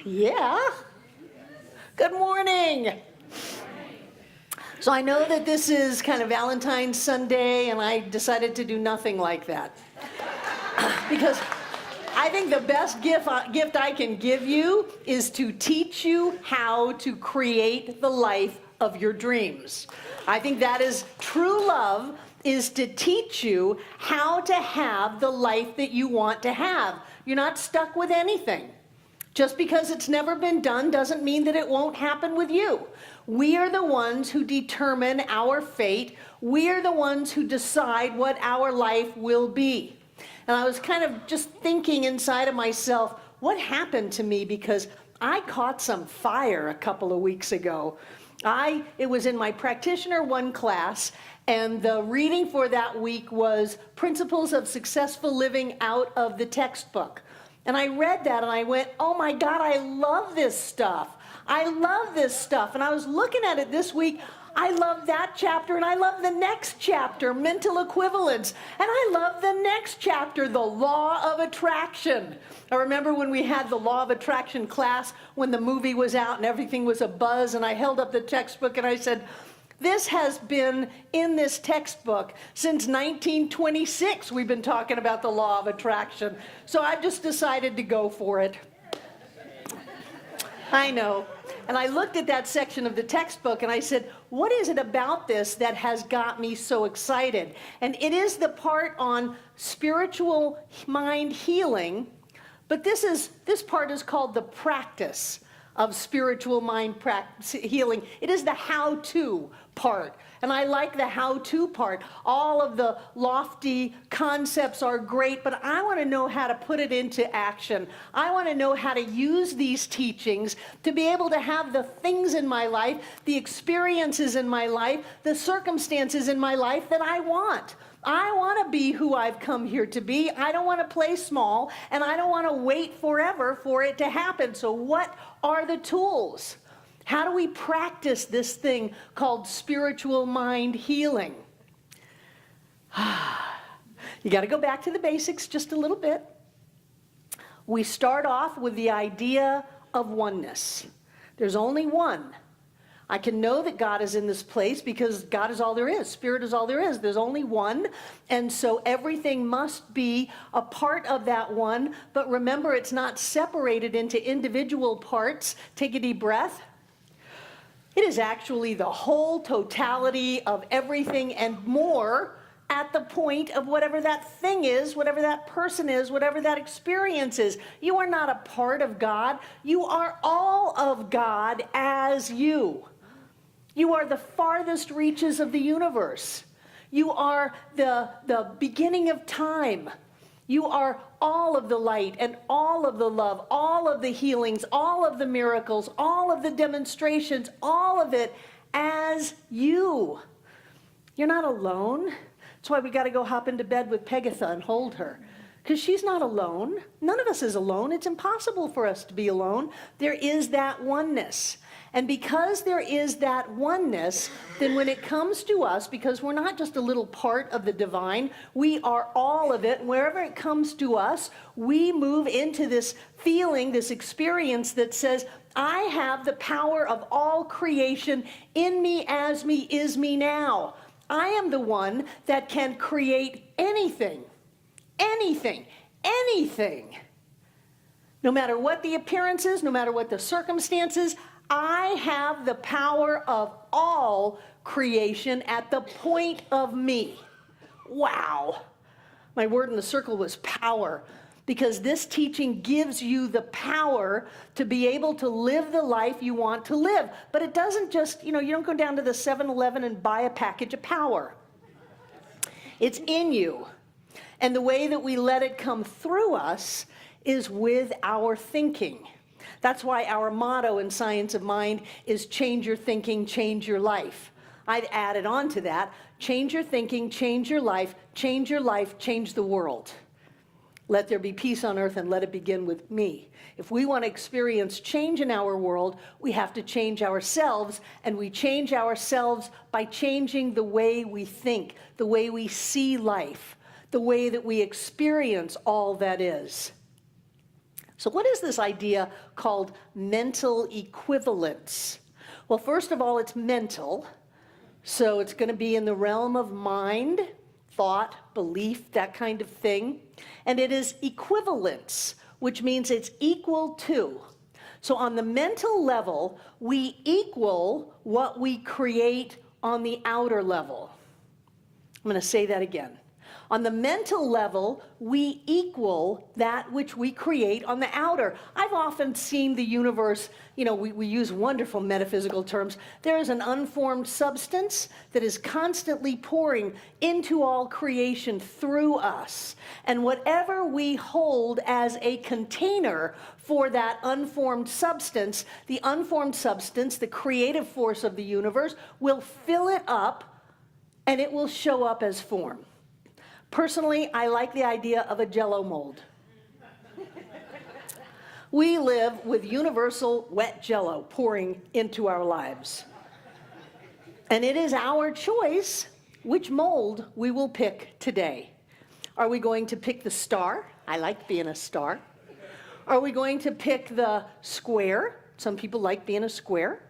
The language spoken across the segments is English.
Yeah. Good morning. So I know that this is kind of Valentine's Sunday, and I decided to do nothing like that. Because I think the best gift I can give you is to teach you how to create the life of your dreams. I think that is true love, is to teach you how to have the life that you want to have. You're not stuck with anything. Just because it's never been done doesn't mean that it won't happen with you. We are the ones who determine our fate. We are the ones who decide what our life will be. And I was kind of just thinking inside of myself, what happened to me? Because I caught some fire a couple of weeks ago. It was in my Practitioner 1 class, and the reading for that week was Principles of Successful Living out of the textbook. And I read that and I went, oh my God, I love this stuff. I love this stuff. And I was looking at it this week. I love that chapter, and I love the next chapter, mental equivalence. And I love the next chapter, the law of attraction. I remember when we had the law of attraction class, when the movie was out and everything was a buzz, and I held up the textbook and I said, this has been in this textbook since 1926. We've been talking about the law of attraction. So I just decided to go for it. I know. And I looked at that section of the textbook and I said, what is it about this that has got me so excited? And it is the part on spiritual mind healing, but this part is called the practice of spiritual mind healing. It is the how-to part. And I like the how-to part. All of the lofty concepts are great, but I want to know how to put it into action. I want to know how to use these teachings to be able to have the things in my life, the experiences in my life, the circumstances in my life that I want. I want to be who I've come here to be. I don't want to play small, and I don't want to wait forever for it to happen. So what are the tools? How do we practice this thing called spiritual mind healing? You got to go back to the basics just a little bit. We start off with the idea of oneness. There's only one. I can know that God is in this place because God is all there is. Spirit is all there is. There's only one. And so everything must be a part of that one. But remember, it's not separated into individual parts. Take a deep breath. It is actually the whole totality of everything and more at the point of whatever that thing is, whatever that person is, whatever that experience is. You are not a part of God. You are all of God as you. You are the farthest reaches of the universe. You are the beginning of time. You are all of the light and all of the love, all of the healings, all of the miracles, all of the demonstrations, all of it as you. You're not alone. That's why we got to go hop into bed with Pegatha and hold her. Because she's not alone. None of us is alone. It's impossible for us to be alone. There is that oneness. And because there is that oneness, then when it comes to us, because we're not just a little part of the divine, we are all of it. Wherever it comes to us, we move into this feeling, this experience that says, I have the power of all creation in me, as me, is me now. I am the one that can create anything, anything, anything. No matter what the appearance is, no matter what the circumstances, I have the power of all creation at the point of me. Wow. My word in the circle was power, because this teaching gives you the power to be able to live the life you want to live. But it doesn't just, you don't go down to the 7-Eleven and buy a package of power. It's in you. And the way that we let it come through us is with our thinking. That's why our motto in Science of Mind is change your thinking, change your life. I'd added on to that, change your thinking, change your life, change the world. Let there be peace on earth and let it begin with me. If we want to experience change in our world, we have to change ourselves, and we change ourselves by changing the way we think, the way we see life, the way that we experience all that is. So what is this idea called mental equivalence? Well, first of all, it's mental. So it's going to be in the realm of mind, thought, belief, that kind of thing. And it is equivalence, which means it's equal to. So on the mental level, we equal what we create on the outer level. I'm going to say that again. On the mental level, we equal that which we create on the outer. I've often seen the universe, we use wonderful metaphysical terms. There is an unformed substance that is constantly pouring into all creation through us. And whatever we hold as a container for that unformed substance, the creative force of the universe, will fill it up and it will show up as form. Personally, I like the idea of a Jello mold. We live with universal wet Jello pouring into our lives. And it is our choice which mold we will pick today. Are we going to pick the star? I like being a star. Are we going to pick the square? Some people like being a square.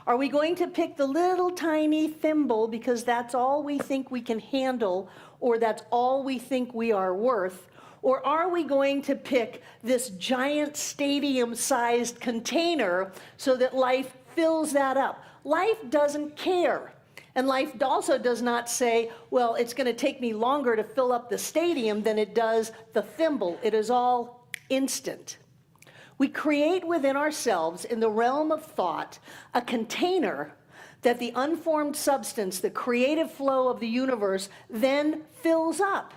Are we going to pick the little tiny thimble because that's all we think we can handle, or that's all we think we are worth? Or are we going to pick this giant stadium-sized container so that life fills that up? Life doesn't care. And life also does not say, well, it's going to take me longer to fill up the stadium than it does the thimble. It is all instant. We create within ourselves, in the realm of thought, a container that the unformed substance, the creative flow of the universe, then fills up.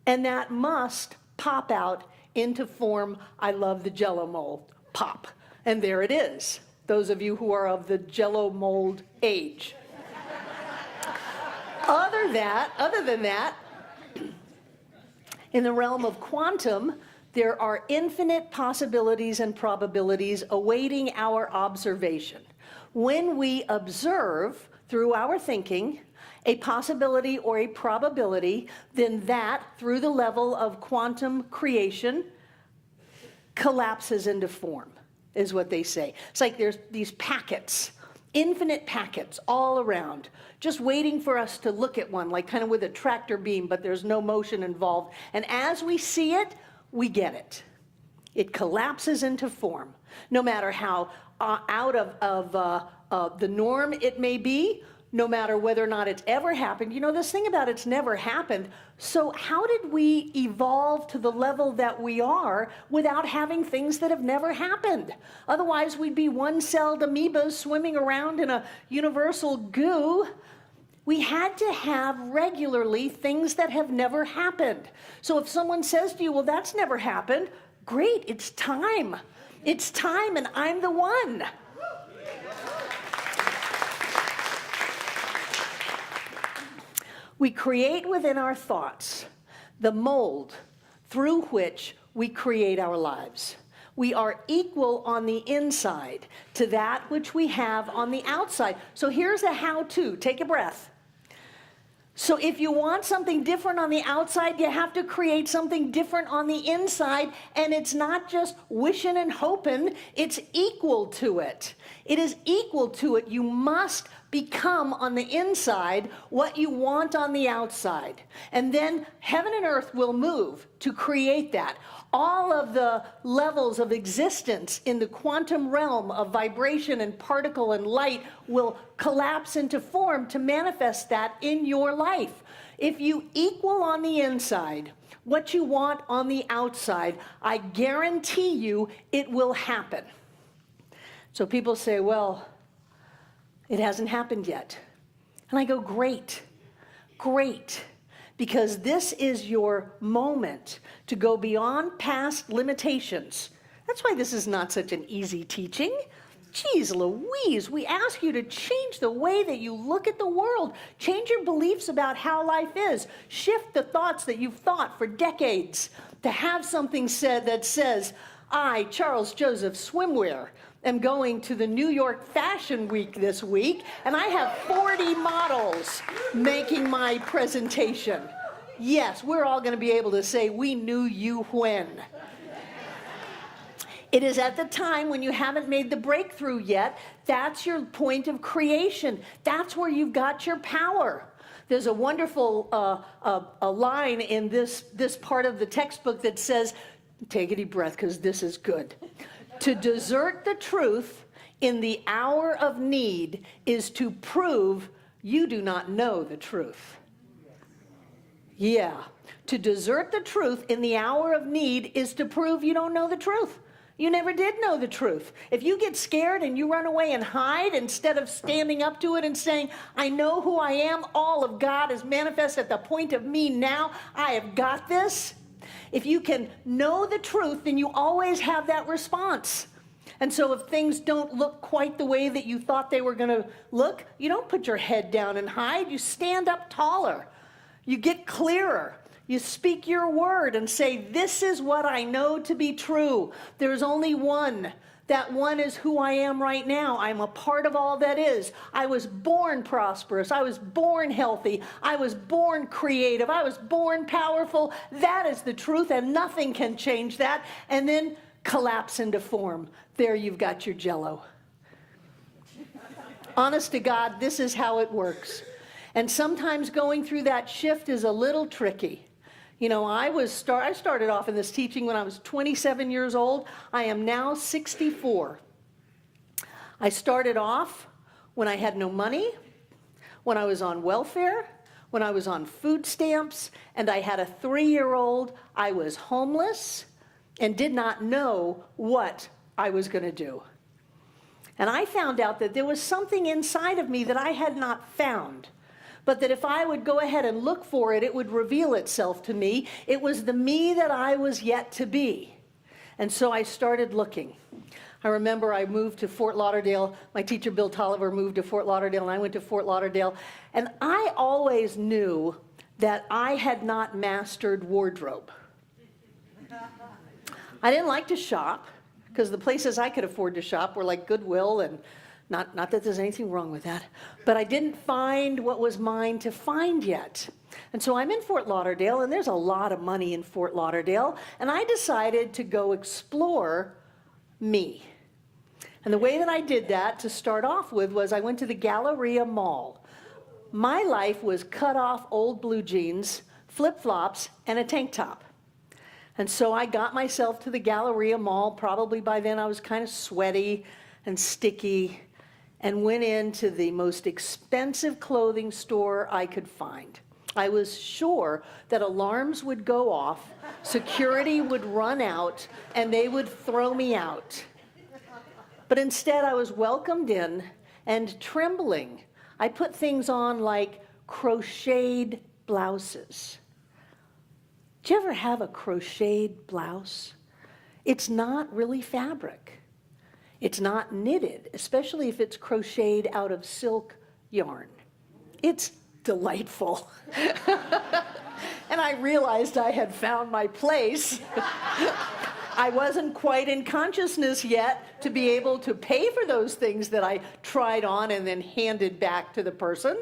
And that must pop out into form. I love the Jello mold. Pop. And there it is. Those of you who are of the Jello mold age. Other than that, in the realm of quantum, there are infinite possibilities and probabilities awaiting our observation. When we observe, through our thinking, a possibility or a probability, then that, through the level of quantum creation, collapses into form, is what they say. It's like there's these packets, infinite packets all around, just waiting for us to look at one, like kind of with a tractor beam, but there's no motion involved. And as we see it, we get it. It collapses into form, no matter how out of the norm it may be, no matter whether or not it's ever happened. You know, this thing about it's never happened. So how did we evolve to the level that we are without having things that have never happened? Otherwise, we'd be one-celled amoebas swimming around in a universal goo. We had to have regularly things that have never happened. So if someone says to you, well, that's never happened, great, it's time. It's time, and I'm the one. We create within our thoughts the mold through which we create our lives. We are equal on the inside to that which we have on the outside. So here's a how-to. Take a breath. So if you want something different on the outside, you have to create something different on the inside, and it's not just wishing and hoping, it's equal to it. It is equal to it. You must become on the inside what you want on the outside. And then heaven and earth will move to create that. All of the levels of existence in the quantum realm of vibration and particle and light will collapse into form to manifest that in your life. If you equal on the inside what you want on the outside, I guarantee you it will happen. So people say, well, it hasn't happened yet. And I go, great, great. Because this is your moment to go beyond past limitations. That's why this is not such an easy teaching. Geez Louise, we ask you to change the way that you look at the world. Change your beliefs about how life is. Shift the thoughts that you've thought for decades. To have something said that says, I, Charles Joseph Swimwear, am going to the New York Fashion Week this week, and I have 40 models making my presentation. Yes, we're all going to be able to say, we knew you when. It is at the time when you haven't made the breakthrough yet. That's your point of creation. That's where you've got your power. There's a wonderful a line in this part of the textbook that says, take a deep breath because this is good. To desert the truth in the hour of need is to prove you do not know the truth. Yeah. To desert the truth in the hour of need is to prove you don't know the truth. You never did know the truth. If you get scared and you run away and hide instead of standing up to it and saying, I know who I am, all of God is manifest at the point of me now, I have got this. If you can know the truth, then you always have that response. And so if things don't look quite the way that you thought they were going to look, you don't put your head down and hide. You stand up taller. You get clearer. You speak your word and say, this is what I know to be true. There's only one. That one is who I am right now. I'm a part of all that is. I was born prosperous. I was born healthy. I was born creative. I was born powerful. That is the truth, and nothing can change that. And then collapse into form. There you've got your Jello. Honest to God, this is how it works. And sometimes going through that shift is a little tricky. You know, I started off in this teaching when I was 27 years old. I am now 64. I started off when I had no money, when I was on welfare, when I was on food stamps, and I had a 3-year-old. I was homeless and did not know what I was going to do. And I found out that there was something inside of me that I had not found, but that if I would go ahead and look for it, it would reveal itself to me. It was the me that I was yet to be. And so I started looking. I remember I moved to Fort Lauderdale. My teacher, Bill Tolliver, moved to Fort Lauderdale, and I went to Fort Lauderdale. And I always knew that I had not mastered wardrobe. I didn't like to shop, because the places I could afford to shop were like Goodwill, and not that there's anything wrong with that, but I didn't find what was mine to find yet. And so I'm in Fort Lauderdale, and there's a lot of money in Fort Lauderdale, and I decided to go explore me. And the way that I did that to start off with was I went to the Galleria Mall. My life was cut off old blue jeans, flip-flops, and a tank top. And so I got myself to the Galleria Mall. Probably by then I was kind of sweaty and sticky, and went into the most expensive clothing store I could find. I was sure that alarms would go off, security would run out, and they would throw me out. But instead I was welcomed in and trembling. I put things on like crocheted blouses. Do you ever have a crocheted blouse? It's not really fabric. It's not knitted, especially if it's crocheted out of silk yarn. It's delightful. And I realized I had found my place. I wasn't quite in consciousness yet to be able to pay for those things that I tried on and then handed back to the person,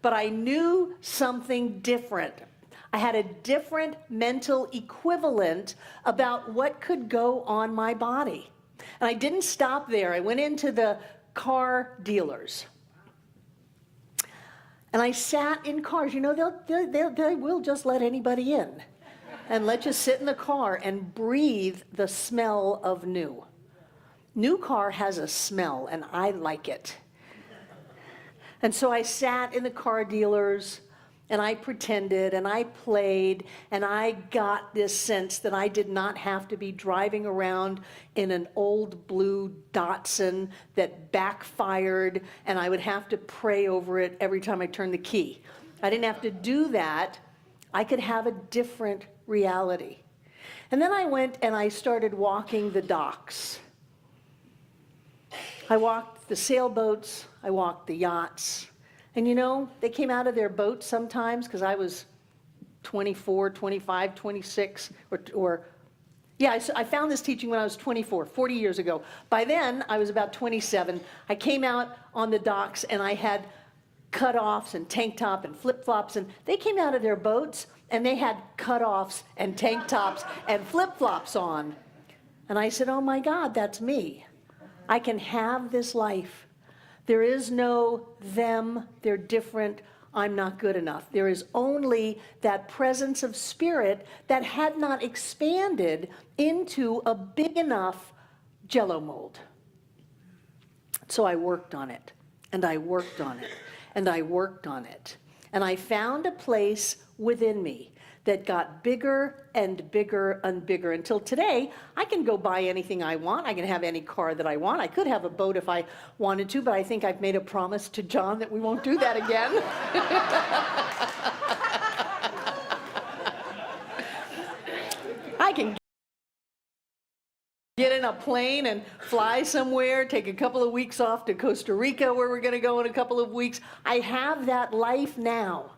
but I knew something different. I had a different mental equivalent about what could go on my body. And I didn't stop there. I went into the car dealers. And I sat in cars. You know, they will just let anybody in and let you sit in the car and breathe the smell of new. New car has a smell, and I like it. And so I sat in the car dealers, and I pretended, and I played, and I got this sense that I did not have to be driving around in an old blue Datsun that backfired, and I would have to pray over it every time I turned the key. I didn't have to do that. I could have a different reality. And then I went and I started walking the docks. I walked the sailboats, I walked the yachts. And you know, they came out of their boats sometimes because I was 24, 25, 26, I found this teaching when I was 24, 40 years ago. By then, I was about 27. I came out on the docks and I had cutoffs and tank top and flip-flops, and they came out of their boats and they had cutoffs and tank tops and flip-flops on. And I said, oh my God, that's me. I can have this life. There is no them, they're different, I'm not good enough. There is only that presence of spirit that had not expanded into a big enough Jello mold. So I worked on it, and I worked on it, and I worked on it. And I found a place within me that got bigger and bigger and bigger until today. I can go buy anything I want. I can have any car that I want. I could have a boat if I wanted to, but I think I've made a promise to John that we won't do that again. I can get in a plane and fly somewhere, take a couple of weeks off to Costa Rica where we're going to go in a couple of weeks. I have that life now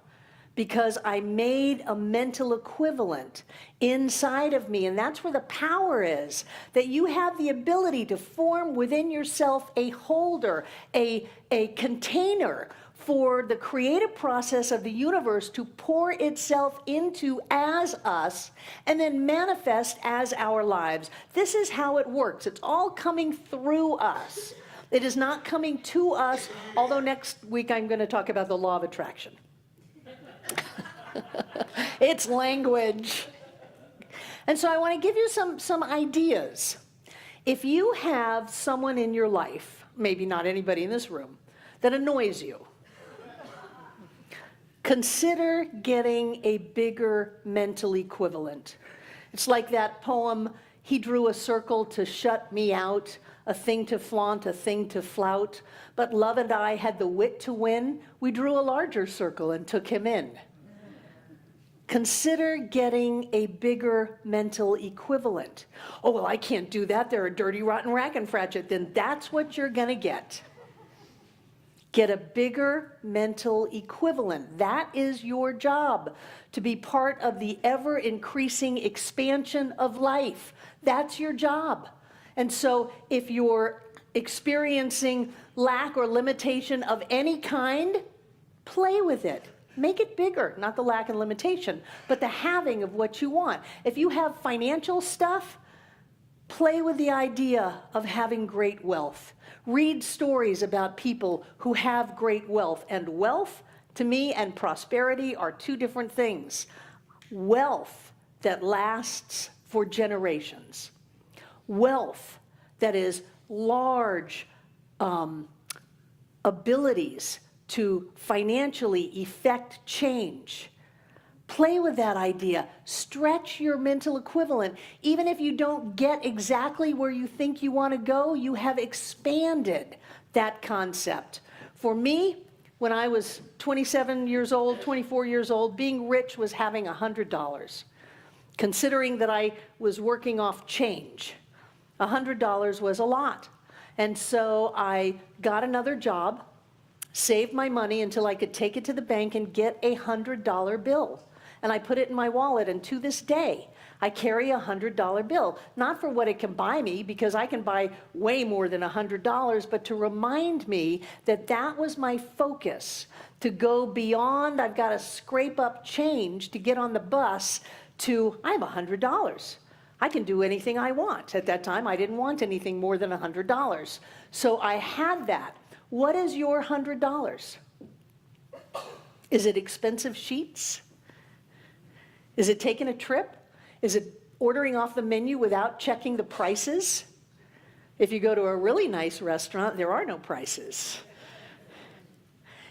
because I made a mental equivalent inside of me. And that's where the power is, that you have the ability to form within yourself a holder, a container for the creative process of the universe to pour itself into as us and then manifest as our lives. This is how it works. It's all coming through us. It is not coming to us, although next week I'm going to talk about the law of attraction. It's language. And so I want to give you some ideas. If you have someone in your life, maybe not anybody in this room, that annoys you, consider getting a bigger mental equivalent. It's like that poem, he drew a circle to shut me out, a thing to flaunt, a thing to flout. But love and I had the wit to win. We drew a larger circle and took him in. Consider getting a bigger mental equivalent. Oh, well, I can't do that. They're a dirty, rotten rack and fratchet. Then that's what you're going to get. Get a bigger mental equivalent. That is your job, to be part of the ever-increasing expansion of life. That's your job. And so if you're experiencing lack or limitation of any kind, play with it. Make it bigger, not the lack and limitation, but the having of what you want. If you have financial stuff, play with the idea of having great wealth. Read stories about people who have great wealth. And wealth, to me, and prosperity are two different things. Wealth that lasts for generations. Wealth that is large abilities to financially effect change. Play with that idea. Stretch your mental equivalent. Even if you don't get exactly where you think you want to go, you have expanded that concept. For me, when I was 27 years old, 24 years old, being rich was having $100. Considering that I was working off change, $100 was a lot. And so I got another job, saved my money until I could take it to the bank and get a $100 bill. And I put it in my wallet, and to this day, I carry a $100 bill. Not for what it can buy me, because I can buy way more than $100, but to remind me that that was my focus, to go beyond, I've got to scrape up change to get on the bus, to, I have $100. I can do anything I want. At that time, I didn't want anything more than $100. So I had that. What is your $100? Is it expensive sheets? Is it taking a trip? Is it ordering off the menu without checking the prices? If you go to a really nice restaurant, there are no prices.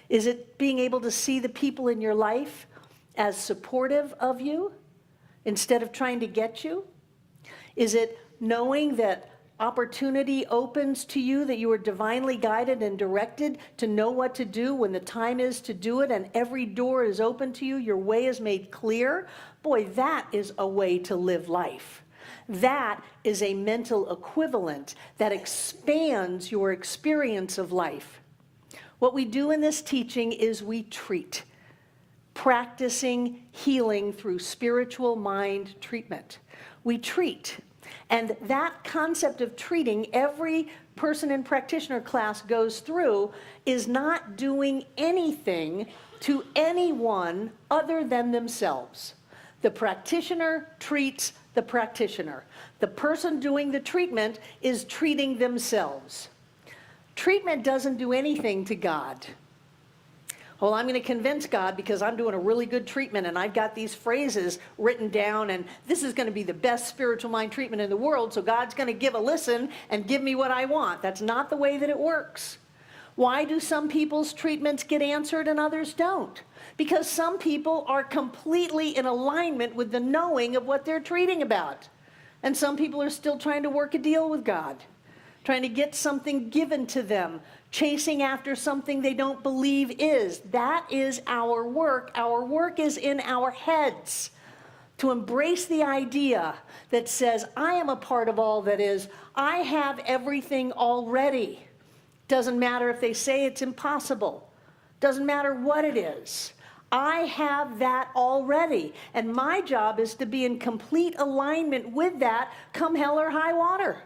Is it being able to see the people in your life as supportive of you instead of trying to get you? Is it knowing that opportunity opens to you, that you are divinely guided and directed to know what to do when the time is to do it, and every door is open to you, your way is made clear? Boy, that is a way to live life. That is a mental equivalent that expands your experience of life. What we do in this teaching is we treat, practicing healing through spiritual mind treatment. We treat. And that concept of treating, every person in practitioner class goes through, is not doing anything to anyone other than themselves. The practitioner treats, the the practitioner. The person doing the treatment is treating themselves. Treatment doesn't do anything to God. Well, I'm going to convince God because I'm doing a really good treatment and I've got these phrases written down and this is going to be the best spiritual mind treatment in the world, so God's going to give a listen and give me what I want. That's not the way that it works. Why do some people's treatments get answered and others don't? Because some people are completely in alignment with the knowing of what they're treating about. And some people are still trying to work a deal with God, trying to get something given to them, chasing after something they don't believe is. That is our work. Our work is in our heads. To embrace the idea that says, I am a part of all that is. I have everything already. Doesn't matter if they say it's impossible. Doesn't matter what it is. I have that already. And my job is to be in complete alignment with that come hell or high water.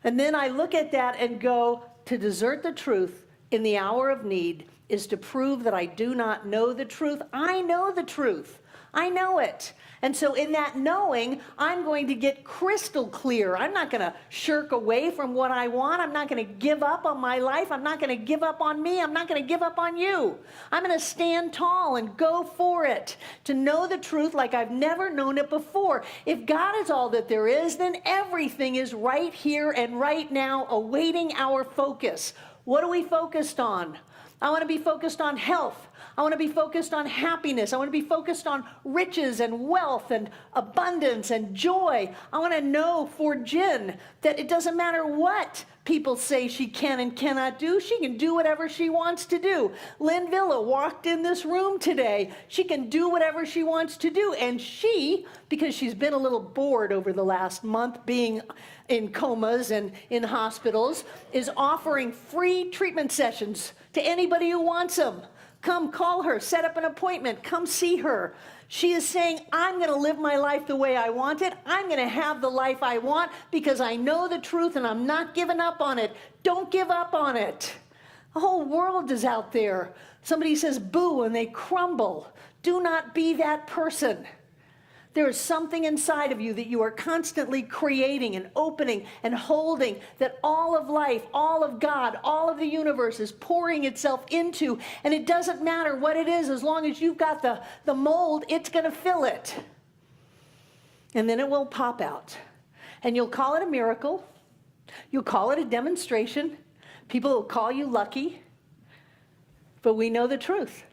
And then I look at that and go, to desert the truth in the hour of need is to prove that I do not know the truth. I know the truth. I know it. And so in that knowing, I'm going to get crystal clear. I'm not going to shirk away from what I want. I'm not going to give up on my life. I'm not going to give up on me. I'm not going to give up on you. I'm going to stand tall and go for it, to know the truth like I've never known it before. If God is all that there is, then everything is right here and right now awaiting our focus. What are we focused on? I want to be focused on health. I want to be focused on happiness. I want to be focused on riches and wealth and abundance and joy. I want to know for Jen that it doesn't matter what people say she can and cannot do. She can do whatever she wants to do. Lynn Villa walked in this room today. She can do whatever she wants to do. And she, because she's been a little bored over the last month being in comas and in hospitals, is offering free treatment sessions to anybody who wants them. Come call her, set up an appointment, come see her. She is saying, I'm going to live my life the way I want it. I'm going to have the life I want because I know the truth and I'm not giving up on it. Don't give up on it. The whole world is out there. Somebody says boo and they crumble. Do not be that person. There is something inside of you that you are constantly creating and opening and holding, that all of life, all of God, all of the universe is pouring itself into. And it doesn't matter what it is, as long as you've got the mold, it's going to fill it. And then it will pop out. And you'll call it a miracle. You'll call it a demonstration. People will call you lucky. But we know the truth,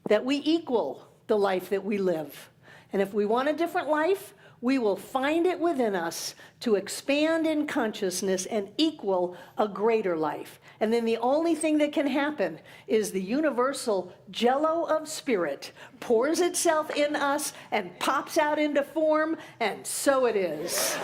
that we equal the life that we live. And if we want a different life, we will find it within us to expand in consciousness and equal a greater life. And then the only thing that can happen is the universal Jello of spirit pours itself in us and pops out into form, and so it is.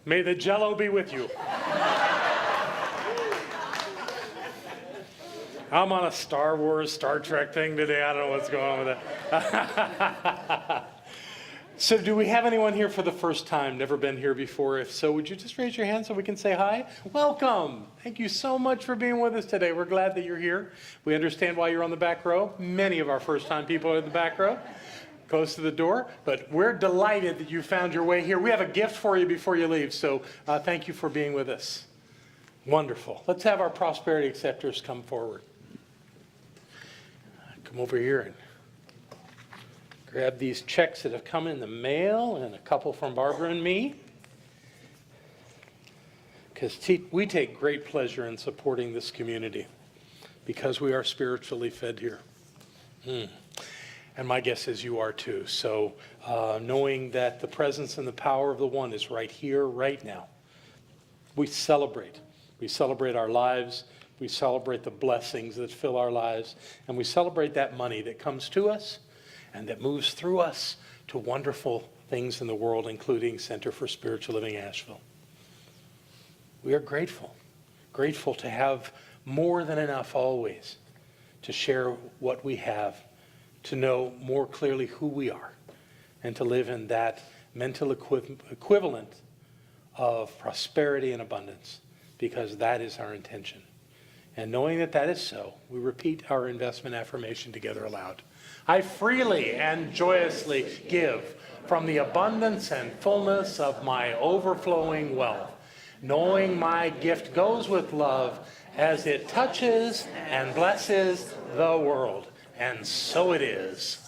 May the Jello be with you. I'm on a Star Wars, Star Trek thing today. I don't know what's going on with that. So do we have anyone here for the first time, never been here before? If so, would you just raise your hand so we can say hi? Welcome. Thank you so much for being with us today. We're glad that you're here. We understand why you're on the back row. Many of our first-time people are in the back row, close to the door, but we're delighted that you found your way here. We have a gift for you before you leave, so thank you for being with us. Wonderful. Let's have our prosperity acceptors come forward. Come over here and grab these checks that have come in the mail, and a couple from Barbara and me, because we take great pleasure in supporting this community because we are spiritually fed here. And my guess is you are too. So knowing that the presence and the power of the one is right here, right now, we celebrate. We celebrate our lives. We celebrate the blessings that fill our lives. And we celebrate that money that comes to us and that moves through us to wonderful things in the world, including Center for Spiritual Living Asheville. We are grateful. Grateful to have more than enough always to share what we have, to know more clearly who we are, and to live in that mental equivalent of prosperity and abundance, because that is our intention. And knowing that that is so, we repeat our investment affirmation together aloud. I freely and joyously give from the abundance and fullness of my overflowing wealth, knowing my gift goes with love as it touches and blesses the world. And so it is.